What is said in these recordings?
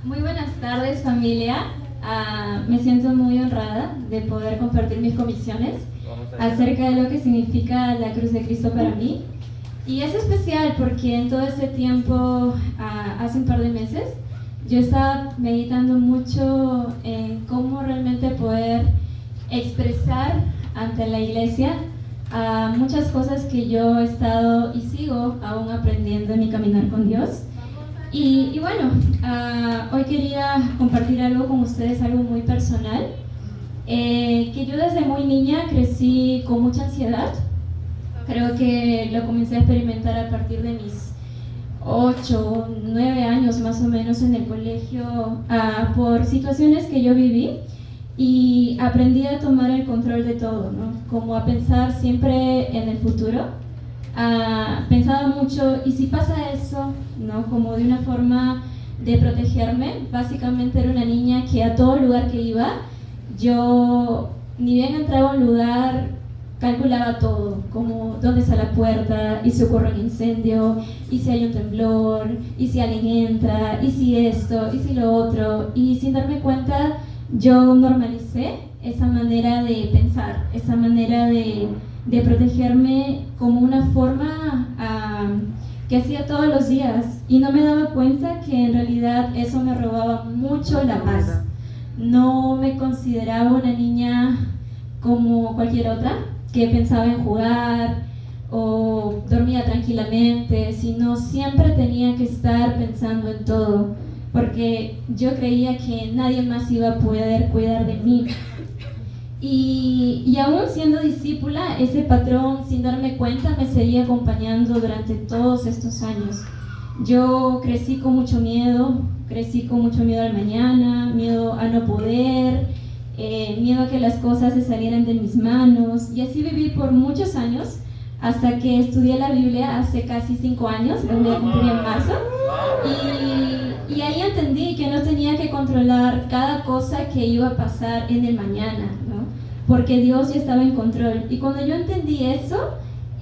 Muy buenas tardes, familia. Me siento muy honrada de poder compartir mis convicciones acerca de lo que significa la cruz de Cristo para mí. Y es especial porque en todo ese tiempo, hace un par de meses, yo estaba meditando mucho en cómo realmente poder expresar ante la iglesia muchas cosas que yo he estado y sigo aún aprendiendo en mi caminar con Dios. Y bueno, hoy quería compartir algo con ustedes, algo muy personal, que yo desde muy niña crecí con mucha ansiedad. Creo que lo comencé a experimentar a partir de mis 8, 9 años más o menos en el colegio, por situaciones que yo viví, y aprendí a tomar el control de todo, ¿no? Como a pensar siempre en el futuro. Pensaba mucho, ¿y si pasa eso? ¿No? Como de una forma de protegerme. Básicamente era una niña que a todo lugar que iba, yo ni bien entraba a un lugar, calculaba todo, como dónde está la puerta, y si ocurre un incendio, y si hay un temblor, y si alguien entra, y si esto, y si lo otro, y sin darme cuenta yo normalicé esa manera de pensar, esa manera de protegerme como una forma que hacía todos los días, y no me daba cuenta que en realidad eso me robaba mucho la paz. No me consideraba una niña como cualquier otra, que pensaba en jugar o dormía tranquilamente, sino siempre tenía que estar pensando en todo, porque yo creía que nadie más iba a poder cuidar de mí. Y aún siendo discípula, ese patrón, sin darme cuenta, me seguía acompañando durante todos estos años. Yo crecí con mucho miedo al mañana, miedo a no poder, miedo a que las cosas se salieran de mis manos, y así viví por muchos años, hasta que estudié la Biblia hace casi 5 años, lo voy a cumplir en marzo, y ahí entendí que no tenía que controlar cada cosa que iba a pasar en el mañana, ¿no? Porque Dios ya estaba en control. Y cuando yo entendí eso,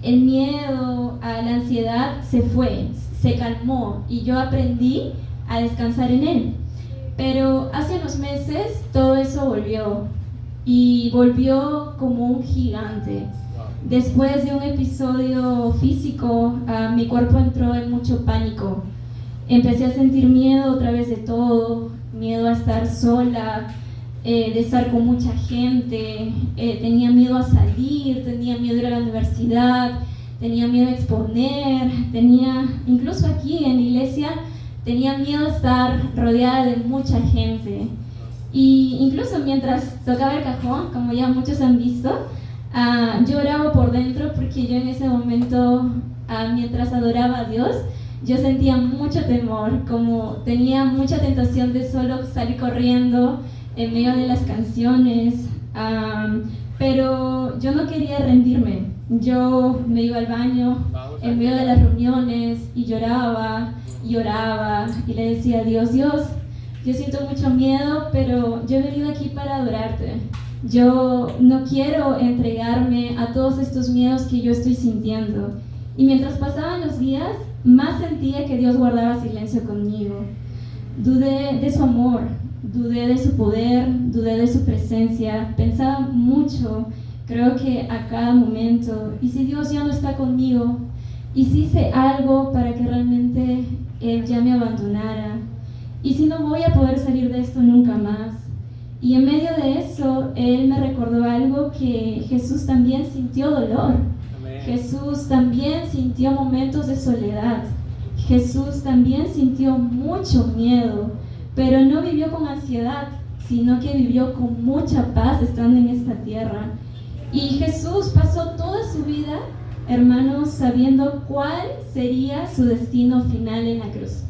el miedo, la ansiedad se fue, se calmó, y yo aprendí a descansar en Él. Pero hace unos meses todo eso volvió, y volvió como un gigante. Después de un episodio físico, mi cuerpo entró en mucho pánico. Empecé a sentir miedo otra vez de todo, miedo a estar sola, de estar con mucha gente, tenía miedo a salir, tenía miedo a ir a la universidad, tenía miedo a exponer, incluso aquí en la iglesia, tenía miedo a estar rodeada de mucha gente. Y incluso mientras tocaba el cajón, como ya muchos han visto, yo oraba por dentro, porque yo en ese momento, mientras adoraba a Dios, yo sentía mucho temor, como tenía mucha tentación de solo salir corriendo en medio de las canciones, pero yo no quería rendirme. Yo me iba al baño en medio de las reuniones y lloraba y oraba y le decía a Dios, Dios, yo siento mucho miedo, pero yo he venido aquí para adorarte. Yo no quiero entregarme a todos estos miedos que yo estoy sintiendo. Y mientras pasaban los días, más sentía que Dios guardaba silencio conmigo. Dudé de su amor, dudé de su poder, dudé de su presencia. Pensaba mucho, creo que a cada momento, ¿y si Dios ya no está conmigo? ¿Y si hice algo para que realmente Él ya me abandonara? ¿Y si no voy a poder salir de esto nunca más? Y en medio de eso, Él me recordó algo, que Jesús también sintió dolor. Jesús también sintió momentos de soledad. Jesús también sintió mucho miedo, pero no vivió con ansiedad, sino que vivió con mucha paz estando en esta tierra. Y Jesús pasó toda su vida, hermanos, sabiendo cuál sería su destino final en la cruz.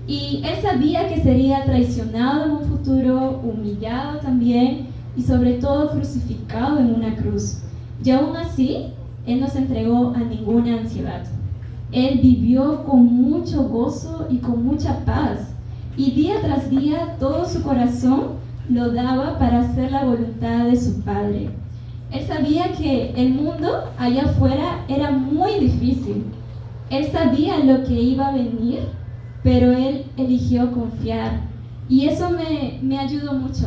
Y Él sabía que sería traicionado en un futuro, humillado también, y sobre todo crucificado en una cruz. Y aún así, Él no se entregó a ninguna ansiedad. Él vivió con mucho gozo y con mucha paz. Y día tras día todo su corazón lo daba para hacer la voluntad de su Padre. Él sabía que el mundo allá afuera era muy difícil. Él sabía lo que iba a venir, pero él eligió confiar. Y eso me ayudó mucho.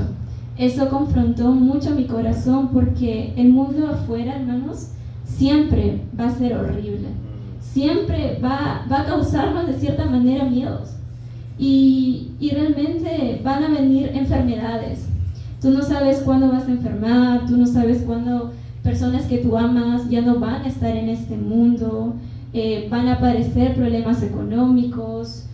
Eso confrontó mucho mi corazón porque el mundo afuera, hermanos, siempre va a ser horrible. Siempre va a causarnos de cierta manera miedos. Y realmente van a venir enfermedades. Tú no sabes cuándo vas a enfermar, tú no sabes cuándo personas que tú amas ya no van a estar en este mundo, van a aparecer problemas económicos.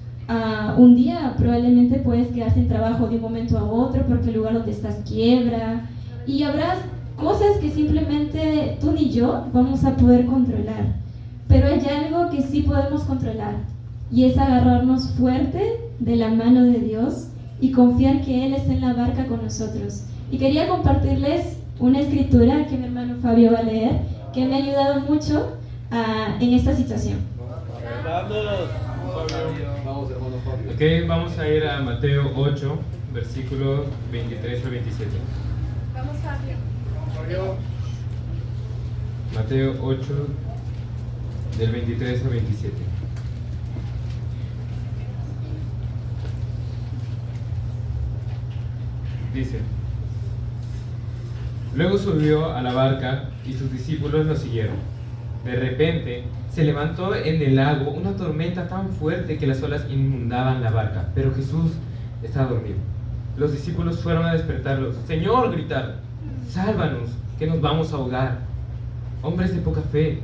Un día probablemente puedes quedar sin trabajo de un momento a otro porque el lugar donde estás quiebra, y habrá cosas que simplemente tú ni yo vamos a poder controlar, pero hay algo que sí podemos controlar, y es agarrarnos fuerte de la mano de Dios y confiar que Él está en la barca con nosotros. Y quería compartirles una escritura que mi hermano Fabio va a leer, que me ha ayudado mucho en esta situación. Ok, vamos a ir a Mateo 8, versículos 23 al 27. Vamos, Fabio. Mateo 8, del 23 al 27. Dice: Luego subió a la barca y sus discípulos lo siguieron. De repente se levantó en el lago una tormenta tan fuerte que las olas inundaban la barca, pero Jesús estaba dormido. Los discípulos fueron a despertarlo. «Señor», gritaron, «sálvanos, que nos vamos a ahogar». «Hombres de poca fe»,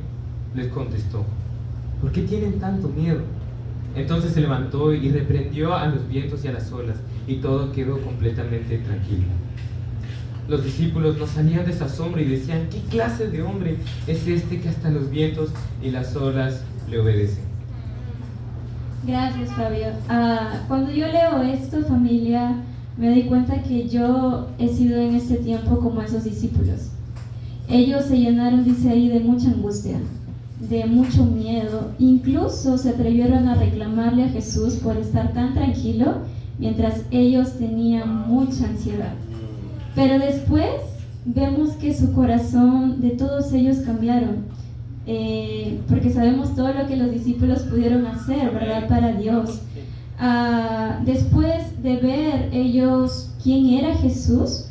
les contestó, «¿por qué tienen tanto miedo?». Entonces se levantó y reprendió a los vientos y a las olas, y todo quedó completamente tranquilo. Los discípulos no salían de esa asombro y decían: «¿Qué clase de hombre es este que hasta los vientos y las olas le obedecen?». Gracias, Fabio. Cuando yo leo esto, familia, me doy cuenta que yo he sido en este tiempo como esos discípulos. Ellos se llenaron, dice ahí, de mucha angustia, de mucho miedo. Incluso se atrevieron a reclamarle a Jesús por estar tan tranquilo mientras ellos tenían mucha ansiedad. Pero después vemos que su corazón de todos ellos cambiaron, porque sabemos todo lo que los discípulos pudieron hacer, ¿verdad?, para Dios. Después de ver ellos quién era Jesús,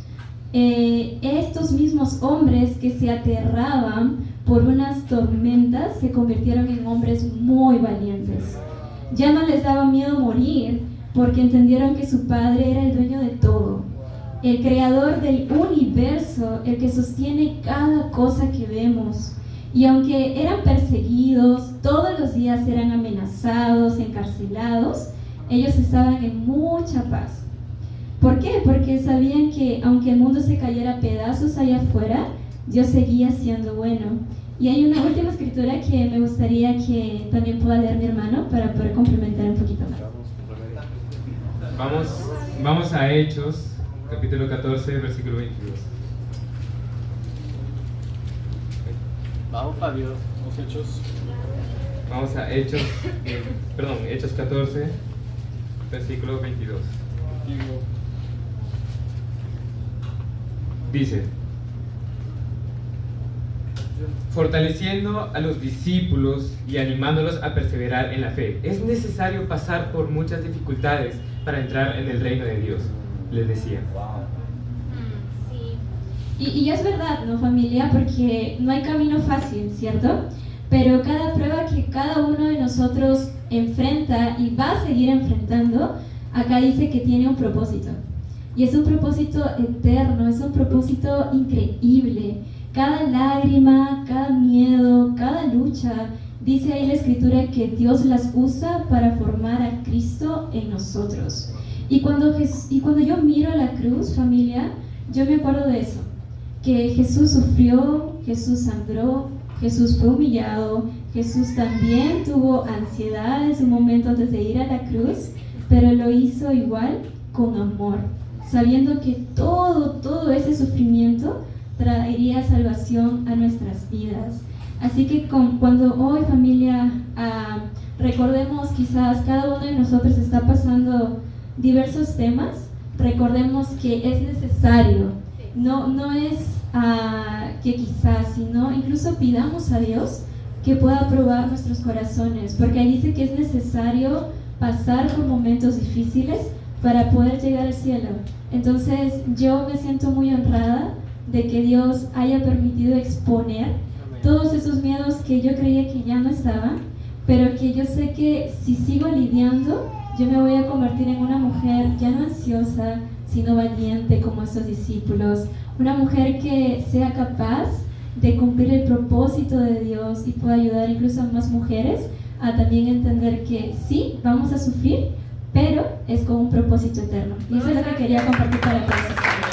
estos mismos hombres que se aterraban por unas tormentas se convirtieron en hombres muy valientes. Ya no les daba miedo morir porque entendieron que su Padre era el dueño de todo, el creador del universo, el que sostiene cada cosa que vemos. Y aunque eran perseguidos, todos los días eran amenazados, encarcelados, ellos estaban en mucha paz. ¿Por qué? Porque sabían que aunque el mundo se cayera a pedazos allá afuera, Dios seguía siendo bueno. Y hay una última escritura que me gustaría que también pueda leer mi hermano para poder complementar un poquito más. Vamos a Hechos, capítulo 14, versículo 22. Vamos, Fabio, los Hechos. Vamos a Hechos 14, versículo 22. Dice: fortaleciendo a los discípulos y animándolos a perseverar en la fe. Es necesario pasar por muchas dificultades para entrar en el reino de Dios, les decía. Sí. Y es verdad, ¿no, familia? Porque no hay camino fácil, ¿cierto? Pero cada prueba que cada uno de nosotros enfrenta y va a seguir enfrentando, acá dice que tiene un propósito. Y es un propósito eterno, es un propósito increíble. Cada lágrima, cada miedo, cada lucha, dice ahí la escritura que Dios las usa para formar a Cristo en nosotros. Y cuando yo miro la cruz, familia, yo me acuerdo de eso, que Jesús sufrió, Jesús sangró, Jesús fue humillado, Jesús también tuvo ansiedad en su momento antes de ir a la cruz, pero lo hizo igual con amor, sabiendo que todo ese sufrimiento traería salvación a nuestras vidas. Así que cuando hoy, familia, recordemos, quizás cada uno de nosotros está pasando diversos temas, recordemos que es necesario, no es que quizás, sino incluso pidamos a Dios que pueda probar nuestros corazones, porque ahí dice que es necesario pasar por momentos difíciles para poder llegar al cielo. Entonces yo me siento muy honrada de que Dios haya permitido exponer todos esos miedos que yo creía que ya no estaban, pero que yo sé que si sigo lidiando, yo me voy a convertir en una mujer ya no ansiosa, sino valiente como estos discípulos, una mujer que sea capaz de cumplir el propósito de Dios y pueda ayudar incluso a más mujeres a también entender que sí, vamos a sufrir, pero es con un propósito eterno. Y eso es lo que quería compartir para todos ustedes.